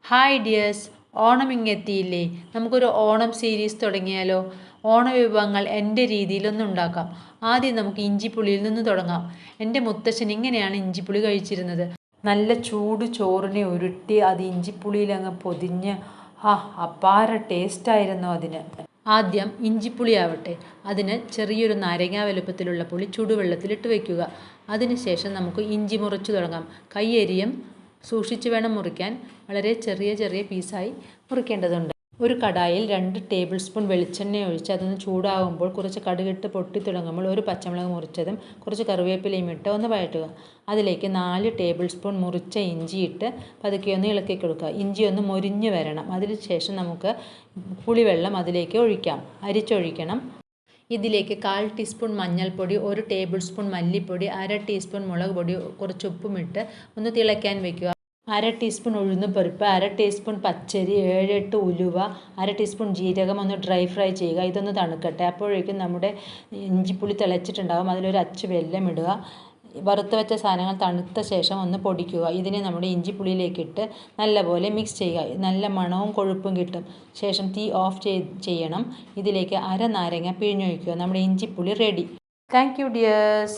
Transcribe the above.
Hi dears, Onam ഇങ്ങെത്തിയില്ലേ? നമുക്കൊരു Onam series തുടങ്ങിയാലോ? ഓണ വിഭവങ്ങൾ എൻ്റെ രീതിയിലൊന്നും ഉണ്ടാക്കാം. ആദ്യം നമുക്ക് ഇഞ്ചിപ്പുളിയിൽ നിന്ന് തുടങ്ങാം. എൻ്റെ മുത്തശ്ശൻ ഇങ്ങനെയാണ് ഇഞ്ചിപ്പുളി കഴിച്ചിരുന്നത്. നല്ല ചൂട് ചോറിനെ ഉരുട്ടി അത് ഇഞ്ചിപ്പുളിയിൽ അങ്ങ് പൊതിഞ്ഞ് അപാര ടേസ്റ്റായിരുന്നു അതിന്. ആദ്യം ഇഞ്ചിപ്പുളി ആവട്ടെ, അതിന് ചെറിയൊരു നാരങ്ങ വലുപ്പത്തിലുള്ള പുളി ചൂടുവെള്ളത്തിലിട്ട് വയ്ക്കുക. അതിനുശേഷം നമുക്ക് ഇഞ്ചി മുറിച്ച് തുടങ്ങാം. കൈയരിയും സൂക്ഷിച്ച് വേണം മുറിക്കാൻ. വളരെ ചെറിയ ചെറിയ പീസായി മുറിക്കേണ്ടതുണ്ട്. ഒരു കടായിൽ 2 ടേബിൾ സ്പൂൺ വെളിച്ചെണ്ണ ഒഴിച്ച് അതൊന്ന് ചൂടാകുമ്പോൾ കുറച്ച് കടുകിട്ട് പൊട്ടി തുടങ്ങുമ്പോൾ ഒരു പച്ചമുളക് മുറിച്ചതും കുറച്ച് കറിവേപ്പിലയും ഇട്ട് ഒന്ന് വഴറ്റുക. അതിലേക്ക് 4 ടേബിൾ സ്പൂൺ മുറിച്ച ഇഞ്ചി ഇട്ട് പതുക്കെ ഒന്ന് ഇളക്കി കൊടുക്കുക. ഇഞ്ചി ഒന്ന് മൊരിഞ്ഞ് വരണം. അതിനുശേഷം നമുക്ക് പുളിവെള്ളം അതിലേക്ക് ഒഴിക്കാം. അരിച്ചൊഴിക്കണം. ഇതിലേക്ക് 1/4 ടീസ്പൂൺ മഞ്ഞൾപ്പൊടി, 1 ടേബിൾ സ്പൂൺ മല്ലിപ്പൊടി, 1/2 ടീസ്പൂൺ മുളക് പൊടി, കുറച്ച് ഉപ്പുമിട്ട് ഒന്ന് തിളയ്ക്കാൻ വയ്ക്കുക. 1/2 ടീസ്പൂൺ ഉഴുന്നുപരിപ്പ്, 1/2 ടീസ്പൂൺ പച്ചരി, 7-8 ഉലുവ, 1/2 ടീസ്പൂൺ ജീരകം ഒന്ന് ഡ്രൈ ഫ്രൈ ചെയ്യുക. ഇതൊന്ന് തണുക്കട്ടെ. അപ്പോഴേക്കും നമ്മുടെ ഇഞ്ചിപ്പുളി തിളച്ചിട്ടുണ്ടാകും. അതിലൊരു അച്ച് വെല്ലം ഇടുക. വറുത്ത് വെച്ച സാധനങ്ങൾ തണുത്ത ശേഷം ഒന്ന് പൊടിക്കുക. ഇതിനെ നമ്മുടെ ഇഞ്ചിപ്പുളിയിലേക്കിട്ട് നല്ലപോലെ മിക്സ് ചെയ്യുക. നല്ല മണവും കൊഴുപ്പും കിട്ടും. ശേഷം തീ ഓഫ് ചെയ്യണം. ഇതിലേക്ക് 1/2 നാരങ്ങ പിഴിഞ്ഞൊഴിക്കുക. നമ്മുടെ ഇഞ്ചിപ്പുളി റെഡി. Thank you dears.